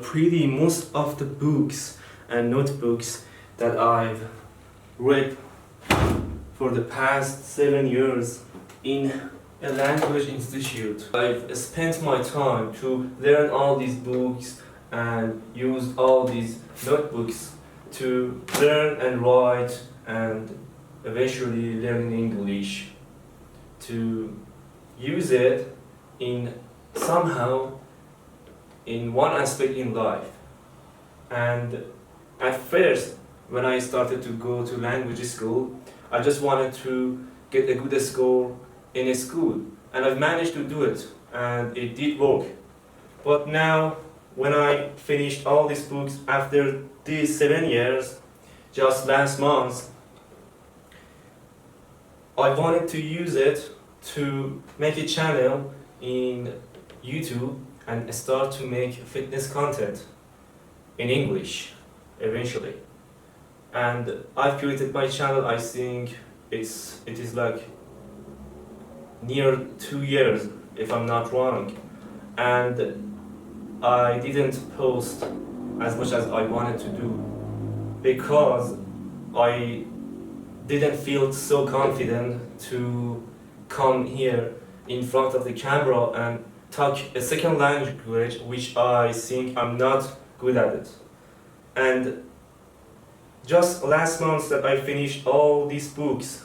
pretty most of the books and notebooks that I've read for the past 7 years in a language institute. I've spent my time to learn all these books and use all these notebooks to learn and write and eventually learn English, to use it in somehow in one aspect in life. And at first, when I started to go to language school, I just wanted to get a good score in a school, and I've managed to do it, and it did work. But now, when I finished all these books after these 7 years, just last month, I wanted to use it to make a channel in YouTube and start to make fitness content in English eventually. And I've created my channel, I think it is like near 2 years, if I'm not wrong. And I didn't post as much as I wanted to do because I didn't feel so confident to come here in front of the camera and talk a second language which I think I'm not good at it. And just last month that I finished all these books,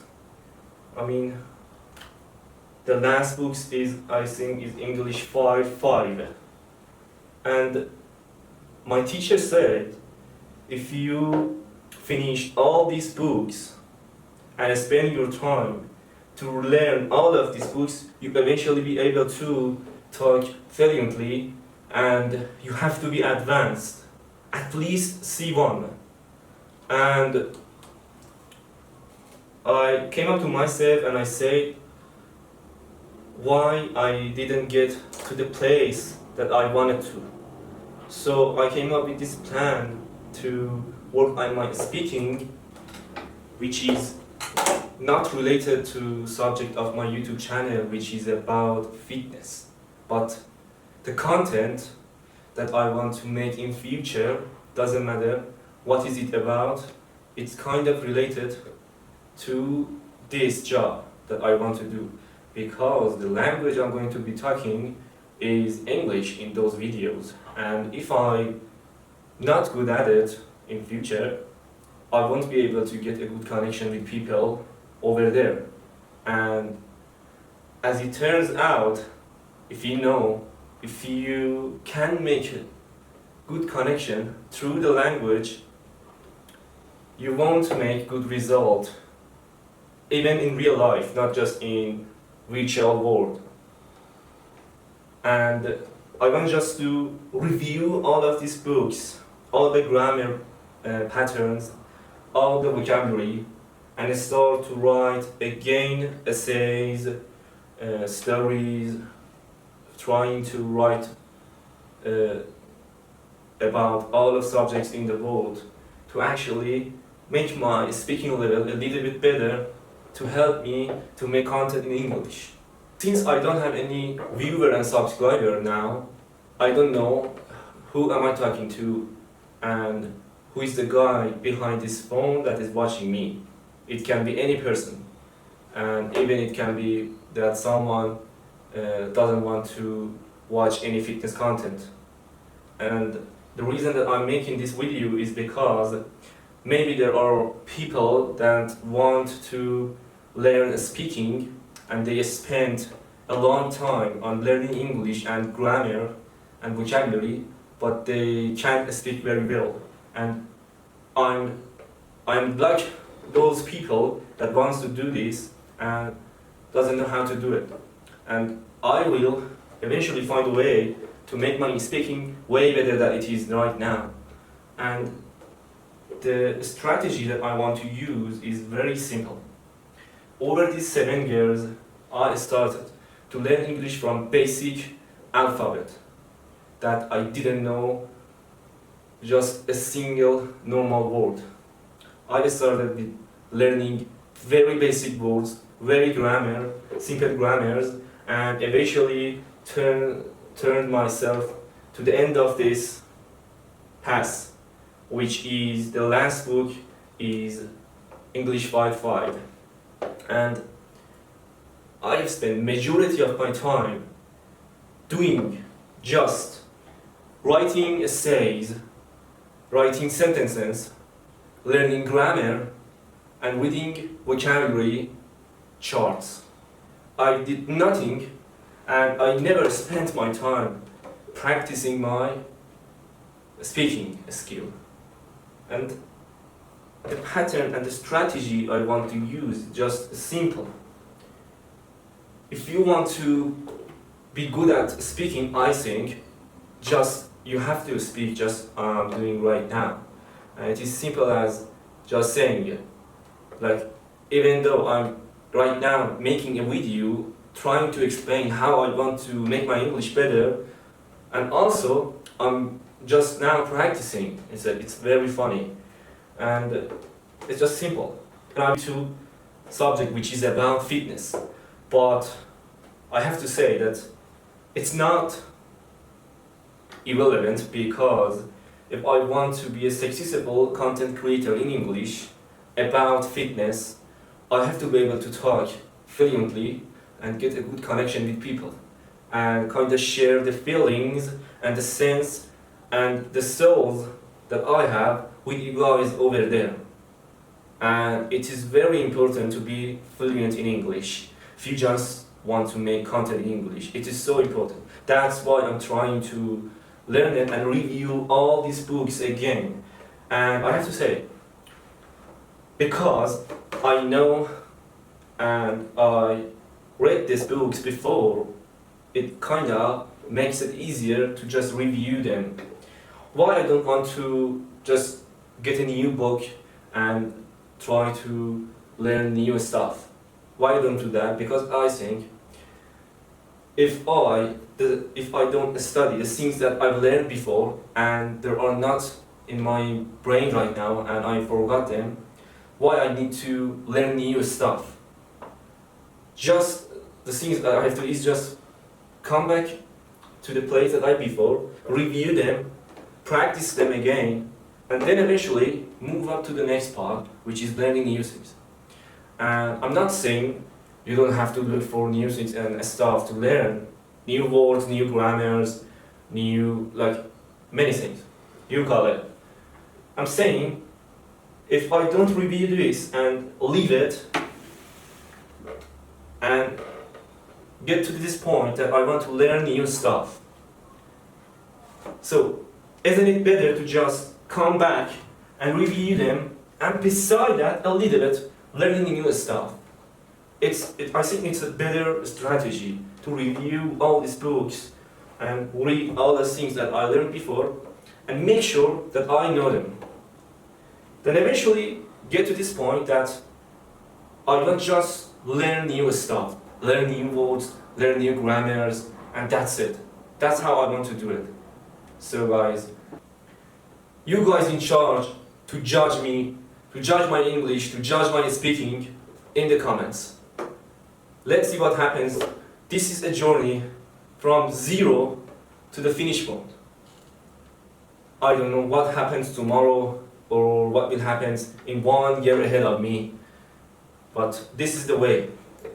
I mean, the last books is, I think, is English 5.5. And my teacher said, if you finish all these books and spend your time to learn all of these books, you eventually be able to talk fluently, and you have to be advanced, at least C1. And I came up to myself and I said, why I didn't get to the place that I wanted to. So I came up with this plan to work on my speaking, which is not related to subject of my YouTube channel, which is about fitness. But the content that I want to make in future, doesn't matter what is it about, it's kind of related to this job that I want to do, because the language I'm going to be talking is English in those videos, and if I'm not good at it in future, I won't be able to get a good connection with people over there. And as it turns out, if you can make a good connection through the language, you won't make good result, even in real life, not just in virtual world. And I want just to review all of these books, all the grammar patterns, all the vocabulary, and start to write again essays, stories, trying to write about all the subjects in the world to actually make my speaking level a little bit better, to help me to make content in English. Since I don't have any viewer and subscriber now, I don't know who am I talking to and who is the guy behind this phone that is watching me. It can be any person, and even it can be that someone doesn't want to watch any fitness content. And the reason that I'm making this video is because maybe there are people that want to learn speaking and they spend a long time on learning English and grammar and vocabulary, but they can't speak very well. And I'm like those people that wants to do this and doesn't know how to do it. And I will eventually find a way to make my speaking way better than it is right now. And the strategy that I want to use is very simple. Over these 7 years, I started to learn English from basic alphabet that I didn't know just a single normal word. I started with learning very basic words, very simple grammars, and eventually turned myself to the end of this pass, which is the last book is English 5.5, and I've spent majority of my time doing just writing essays, writing sentences, learning grammar, and reading vocabulary charts. I did nothing, and I never spent my time practicing my speaking skill. And the pattern and the strategy I want to use is just simple. If you want to be good at speaking, I think you have to speak just I'm doing right now. And it is simple as just saying it. Like, even though I'm right now making a video trying to explain how I want to make my English better, and also I'm just now practicing. It's very funny, and it's just simple. And I'm to subject which is about fitness, but I have to say that it's not irrelevant, because if I want to be a successful content creator in English about fitness, I have to be able to talk fluently and get a good connection with people and kind of share the feelings and the sense and the souls that I have with you guys over there. And it is very important to be fluent in English if you just want to make content in English. It is so important. That's why I'm trying to learn it and review all these books again. And I have to say, because I know and I read these books before, it kind of makes it easier to just review them. Why I don't want to just get a new book and try to learn new stuff? Why I don't do that? Because I think if I don't study the things that I've learned before and they are not in my brain right now and I forgot them, why I need to learn new stuff? Just the things that I have to is just come back to the place that I before, review them, practice them again, and then eventually move up to the next part, which is learning new things. And I'm not saying you don't have to look for new things and stuff to learn, new words, new grammars, new, like, many things, you call it. I'm saying, if I don't review this and leave it, and get to this point that I want to learn new stuff, so isn't it better to just come back and review them, and beside that, a little bit, learning new stuff? I think it's a better strategy to review all these books and read all the things that I learned before and make sure that I know them. Then eventually get to this point that I don't just learn new stuff, learn new words, learn new grammars, and that's it. That's how I want to do it. So guys, you guys in charge to judge me, to judge my English, to judge my speaking in the comments. Let's see what happens. This is a journey from zero to the finish point. I don't know what happens tomorrow or what will happen in 1 year ahead of me, but this is the way.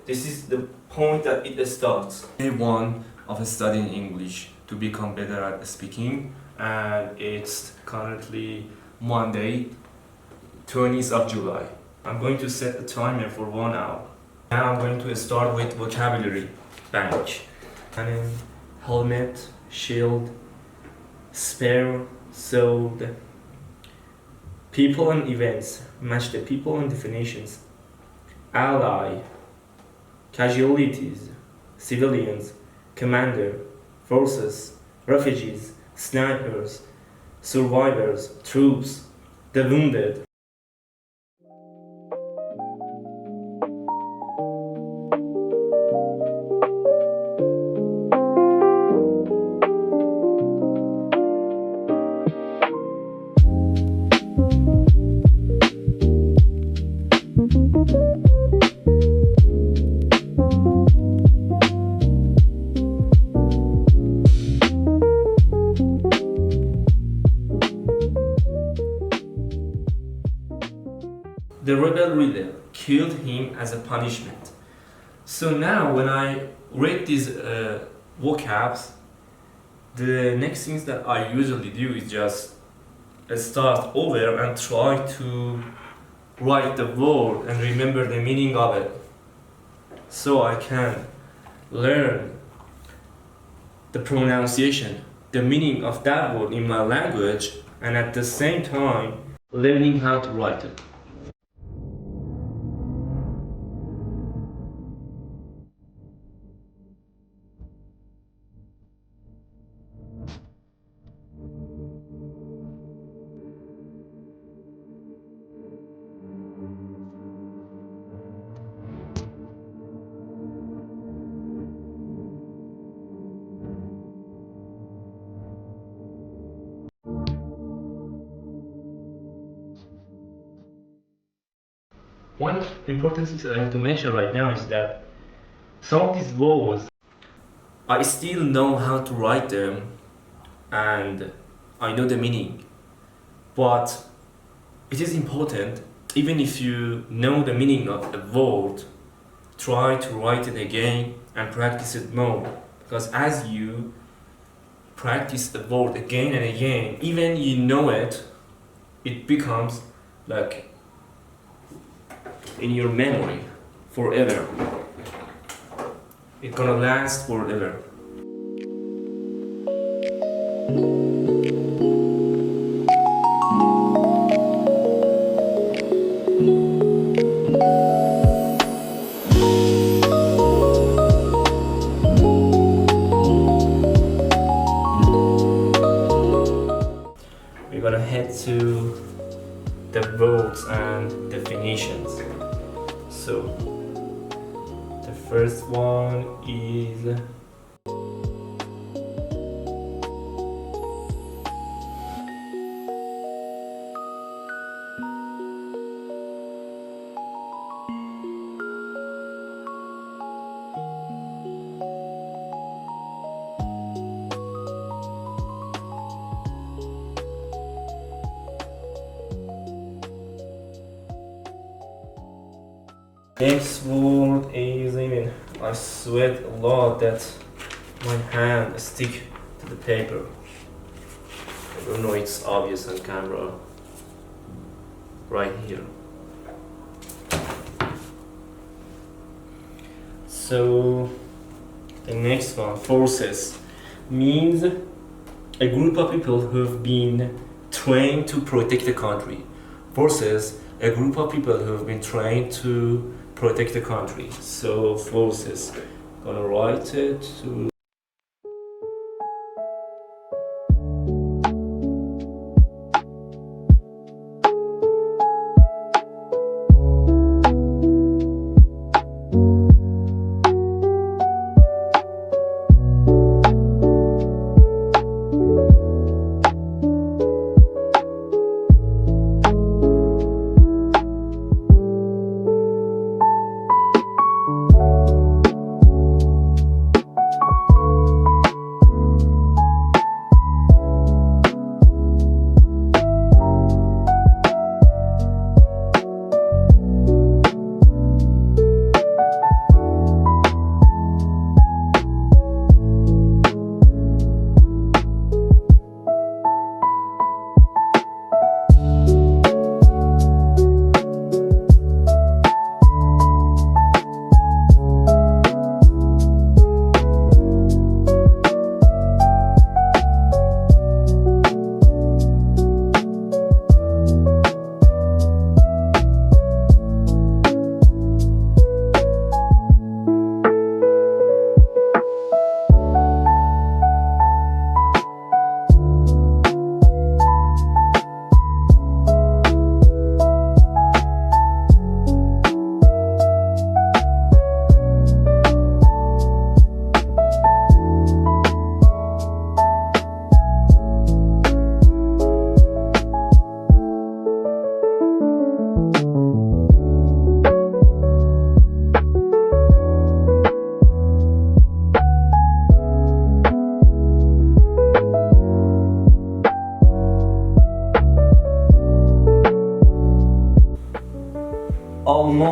This is the point that it starts. Day one of studying English to become better at speaking, and it's currently Monday, 20th of July. I'm going to set a timer for 1 hour. Now I'm going to start with vocabulary bank. Cannon, helmet, shield, spare, sword. People and events. Match the people and definitions. Ally, casualties, civilians, commander, forces, refugees, snipers, survivors, troops, the wounded. rebel leader killed him as a punishment. So now when I read these vocabs, the next things that I usually do is just start over and try to write the word and remember the meaning of it, so I can learn the pronunciation, the meaning of that word in my language, and at the same time learning how to write it. One important thing that I have to mention right now is that some of these words I still know how to write them and I know the meaning, but it is important, even if you know the meaning of a word, try to write it again and practice it more, because as you practice the word again and again, even you know it, it becomes like in your memory forever. It's gonna last forever. We're gonna head to the words and definitions. So the first one is next word is, even I sweat a lot that my hand stick to the paper. I don't know, it's obvious on camera. Right here. So the next one, forces, means a group of people who have been trained to protect the country. Forces, a group of people who have been trained to protect the country. So forces, gonna write it to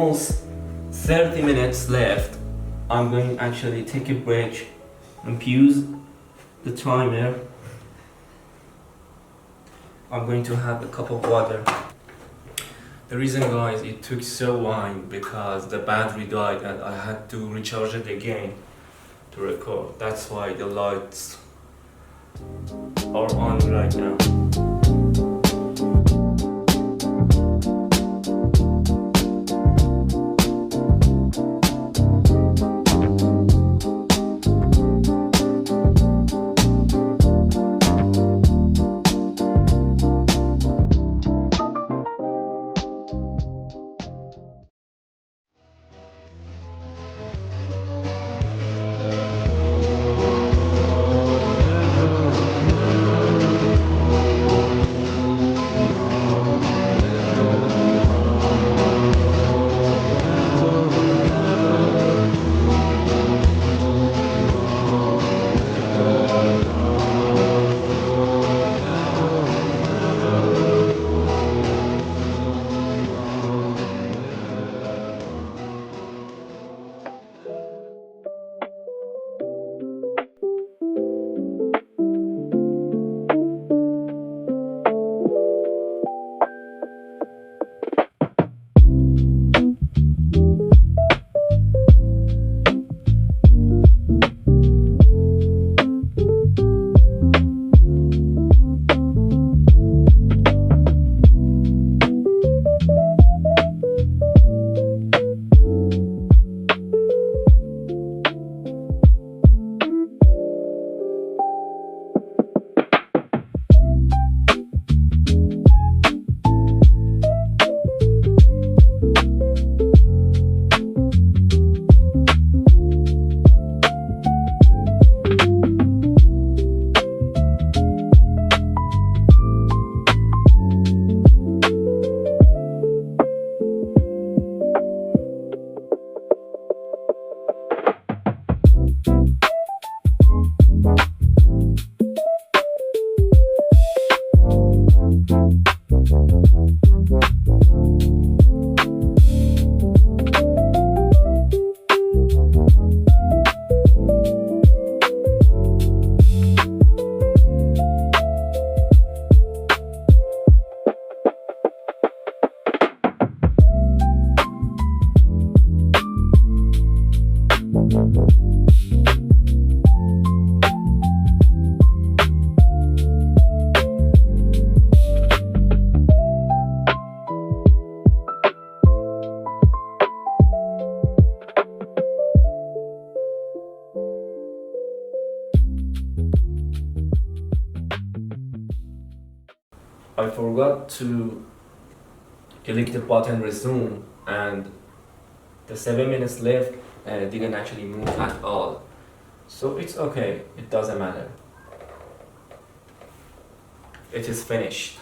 almost 30 minutes left. I'm going to actually take a break and pause the timer. I'm going to have a cup of water. The reason, guys, it took so long because the battery died and I had to recharge it again to record. That's why the lights are on right now. I forgot to click the button resume and the 7 minutes left didn't actually move at all. So it's okay, it doesn't matter. It is finished.